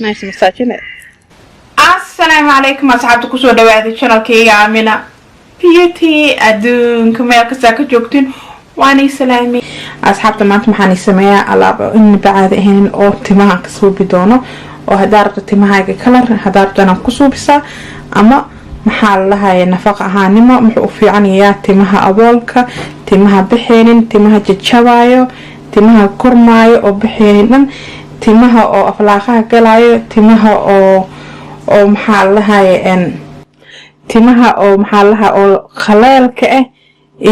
nice massage. السلام عليكم أصحابتي كسو دواعي channel كيغا Amenabeauty أدون مeel kasta ka joogtiin waanay salaamay asxaabta maanta maxaan sameeyaa alaab in bacaad ahayn oo timaha ka suubi doono oo hadaa rabto timahaaga color hadaa rabto inaan ku suubisaa ama maxaa la lahayaa nafaqo ahaanimo muxuu u fiican yahay timaha awoolka timaha bixeenin timaha jajabayo timaha kormaayo oo bixeenin timaha oo aflaaqaha galayo timaha oo maxaa la lahayaa timaha oo maxaa la lahaa oo khaleelka ah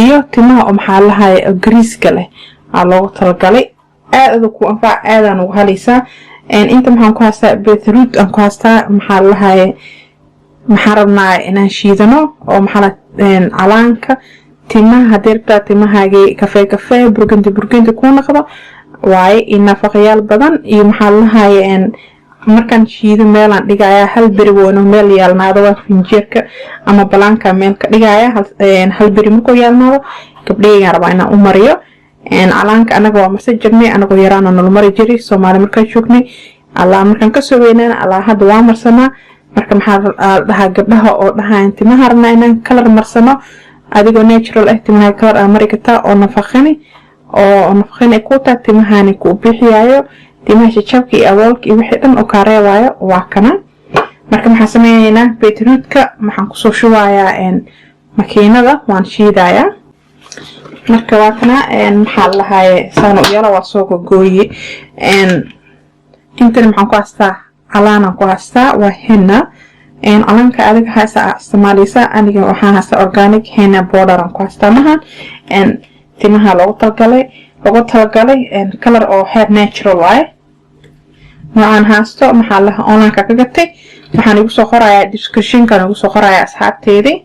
iyo timaha oo maxaa la lahayaa grease leh aa loogu talagalay aad ku anfac aadan ugu halaysaa inta maxaan ku haystaa beetroot aan ku haystaa maxaa la lahayaa maxaa rabnaa inaan shiidano oo maxaa calaanka timaha dirta timahaaga kafee burgundy ku noqdo waaye in nafaqayaal badan iyo maxaa la lahayaa markaan shiido meelaan dhigayaa hal bari woono meel yaalnaado waa finjeerka ama balaanka meel ka dhigayaa hal bari markuu yaalnaado gabdhayga rabaa inaan u mariyo calaanka anaga waa marsan jirnay anagoo yaraana nala mari jiray Soomaali markaan joognay Allah markaan ka soo weynaan Allah hadda waa marsanaa marka maxaa dhahaa gabdhaha oo dhahaan timaha rabnaa inaan color marsano adigoo natural ah timaha color aan mari kartaa oo nafaqani ku taa timahani ku bixiyaayo timaha jabka iyo awoolka iyo wixii dhan oo ka reebayo waa kana marka maxaa sameeynaa beetrootka maxaan ku soo shubayaa makiinada waan shiidayaa marka waa kana maxaa la lahayaa saan u yala waa soo gooyay inta maxaan ku haystaa calaana ku haystaa waa henna calaanka adiga haysa Soomaaliysa aniga waxaan haystaa organic henna powder aan ku haystaa mahan timaha loogu talagalay color oo hair natural way waxaan haasto maxaa la online ka gatay waxaan igu soo qorayaa description kan igu soo qorayaa asxaabteedii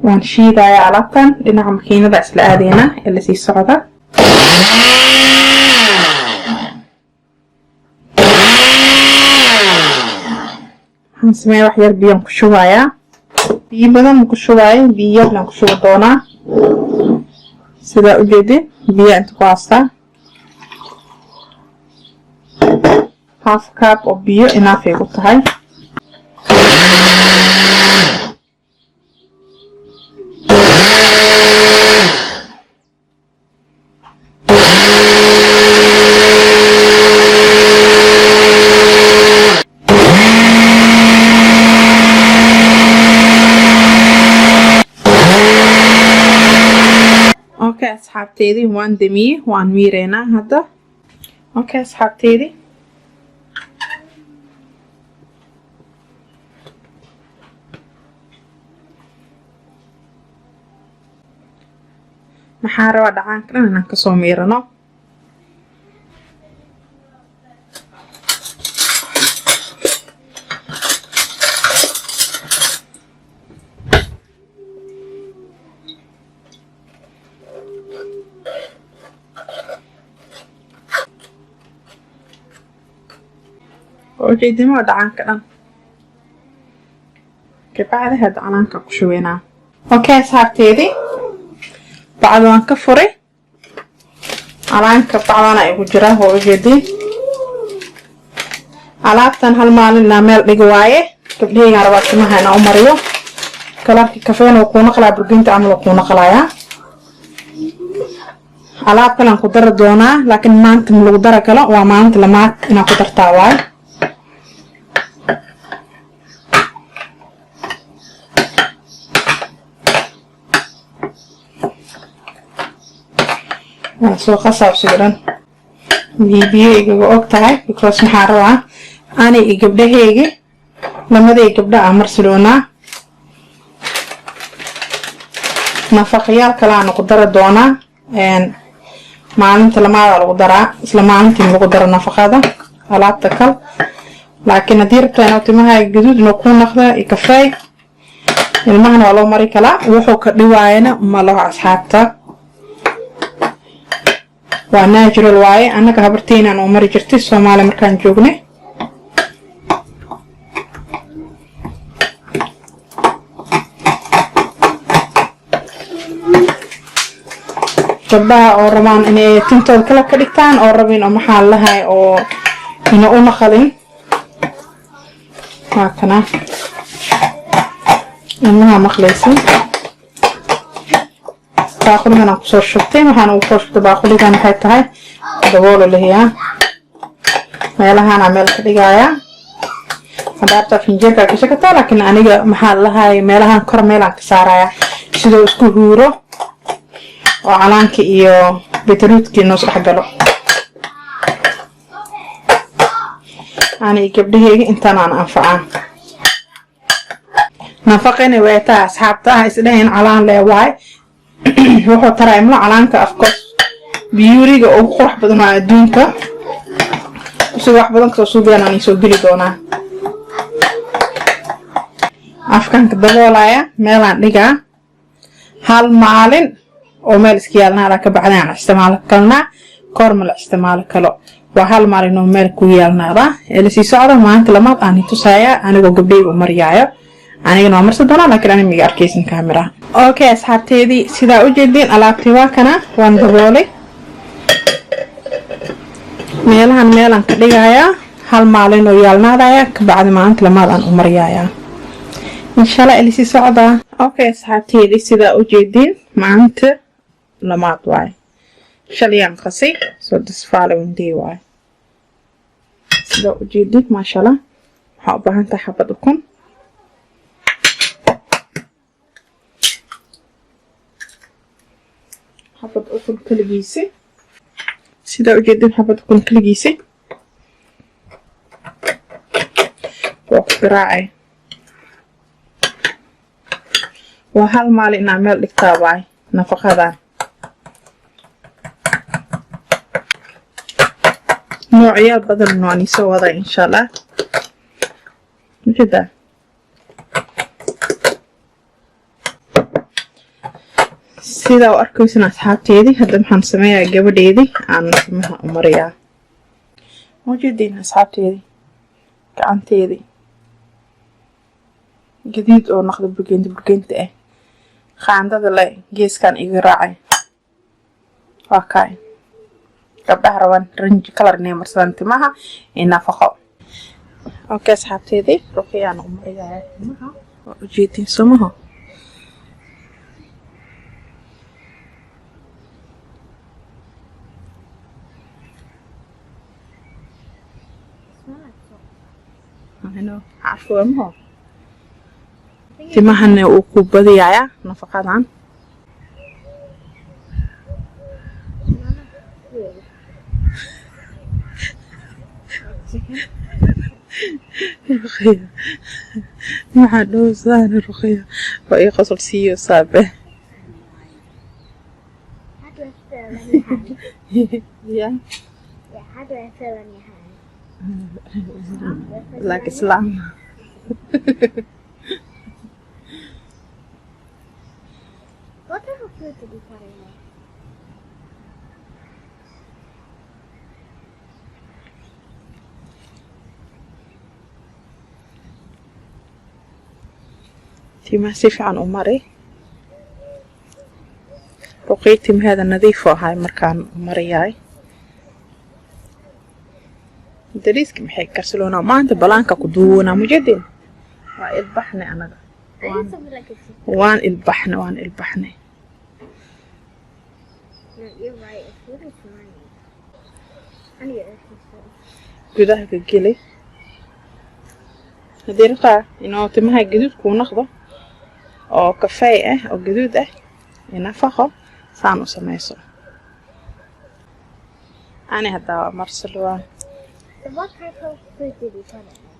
waan shiidayaa alaabtan dhinaca makiinada isla aadeyna ee la sii socda سمعي واحد يربيهم كشوايا بيبدن كشوايا بيبلن كشوا دونا سدا وجدي بيا انت قاستا half cup of beer enough ay ku tahay أصحابتي وان دمي وان ميرينا هذا أوكي أصحابتي محارة ودعان كنا نكسو ميرنا وجدي ما دعان كلام كبعد هاد عنانك كشوينا اوكي صاحبتي بعد ما كفري عنانك بعدنا ايغو جرا هو جدي alaabtan hal maalin la meel dhig waaye gabdhaha rabaa timaha inaan u mariyo kalarka kafeena oo ku naqlaa burgundy ama ku naqlaaya alaab kale ku dar doonaa laakiin maanta ma lagu dar kala waa maanta lamaad inaan ku dartaa waay soo qasaab sidan biyo og tahay because maxaa rabaa ani iyo gabdhahayga lamaday gabdha amarsiloona nafaqayaal kale aan ku dar doonaa maalinta lamaada lagu daraa isla maalintii lagu daro nafaqada alaabta kal laakiin hadii rabtaa inaad timahaaga gaduud inuu ku noqdo iyo kafee ilmahana waa loo mari kala wuxuu ka dhiwaayana ma loo asxaabta waa natural waaye anaga habarteena aan mari jirtay Soomaali markaan joognay gabdhaha oo rabaan inay tintooda kala ka dhigtaan oo rabin oo maxaa lahay oo ina u naqalin waa kana inaha maqlaysin baaquligan aan kusoo shubtay waxaan ugu soo shubtay baaquligan waxay tahay daboolo leeyahay meelahaan meel ka dhigayaa hadaabta finjeerka ka shaqata laakiin aniga maxaa lahay meelahan kor meelaan ka saaraya sidoo isku huuro oo calaanka iyo beetrootki noo sax galo ani gabdhahayga intaan aan anfacaan nafaqeena way taa asxaabta isdhayn calaan leeyahay wuxuu taray imla calaanka afka biyuriga ugu qurux badan oo adduunka soo wax badan ka soo bixinaan soo geli doona afkan ka daboolaya meelaan dhigaa hal maalin oo meel iska yaalna ka bacdaan isticmaal kalna korma la isticmaal kalo waa hal maalin oo meel ku yaalnaada ee si socda maanta lamaad aan tusaya aniga gabdhayga u mariyaayo anigana marsa doona laakiin aan miga arkaysan kaamira okay asxaabteedii sida u jeedin alaabtii waa kana waan daboolay meelaan ka dhigayaa hal maalin oo yaalnaadaya ka bacdi maanta lamaad aan u mariyaayo inshallah ilisi socda okay asxaabteedii sida u jeedin maanta lamaad waay shaliyaan qasay soo disfaale windii waay sida u jeedin maasha Allah waxa u baahan tahay xabad ukun حبة أكل كلجيسي سيدا أجدين حبة أكل كلجيسي وقراعي وهل مالي نعمل لكتابعي نفق هذا نوعيات بدل نوعني سوى هذا إن شاء الله جدا sida u arkaysan asxaabteedii hadda maxaan sameeyaa gabadheedii aan timaha u mariyaa wajidin asxaabteedii gacanteedii gadiid oo naqdo burgeynta ah qaandada le geeskan iga raacay waa kaay gabdhaha raban range color inay marsadaan timaha ee nafaqo okay asxaabteedii ruqyaan u mariyaa timaha wajidin somaha هنا عفوا مو تمهن وكوبدي يا نفقدان رقية ما حدو زان رقية وأي قصر سيو صابه يا like Islam. What type of food did you put in there? تيما سيف عن أمري رقيتم هذا نظيف وهاي مركان مرياي دريسك محي كرسلونا ما أنت بلانكا كدونا مجدين والبحنة أنا وان البحنة gudaha ka geli hadii rabtaa inuu timaha gaduud ku noqdo oo kafay ah oo gaduud ah nafaqo saan u sameeyso ani hada marsalwa What type of food did you put in there?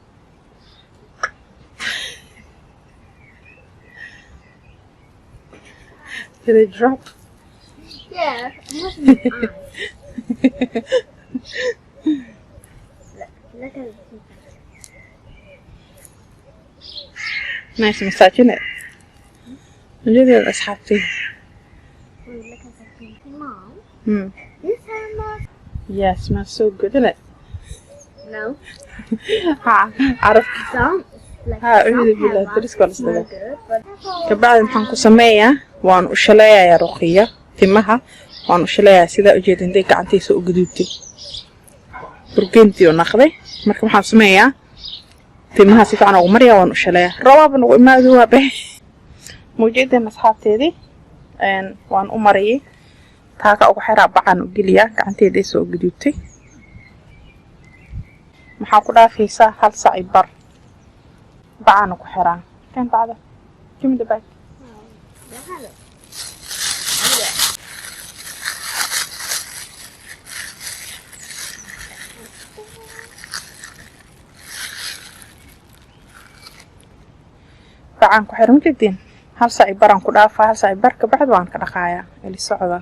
Did it drop? Yeah, it wasn't Look at it. Nice massaging it. Really, that's happy. Look at the thing. Mom, This hair mask? Yeah, smells so good, isn't it? No. عرفت أريد بالله تريس كل كبعد نحن كسمية وان وشلايا يا رقية تمها waan u shilayaa sida ujeedin day gacantiisa u gudubtay burgundy oo naqday marka waxaan sameeyaa timaha si fiican ugu mariyaa waan u shilayaa rabaab nagu imaado waa beh muujeedin asxaabteedii waan u mariyay taaga ugu xiraa bacaan u geliyaa gacanteeda soo gudubtay maxaa ku dhaafaysaa 1 saac bar bacaan ku xiraa kan bacda jimda back bacaan ku xiran kadib 1 saac baraan ku dhaafaa 1 saac bar ka bacd waan ka dhaqaayaa ili socda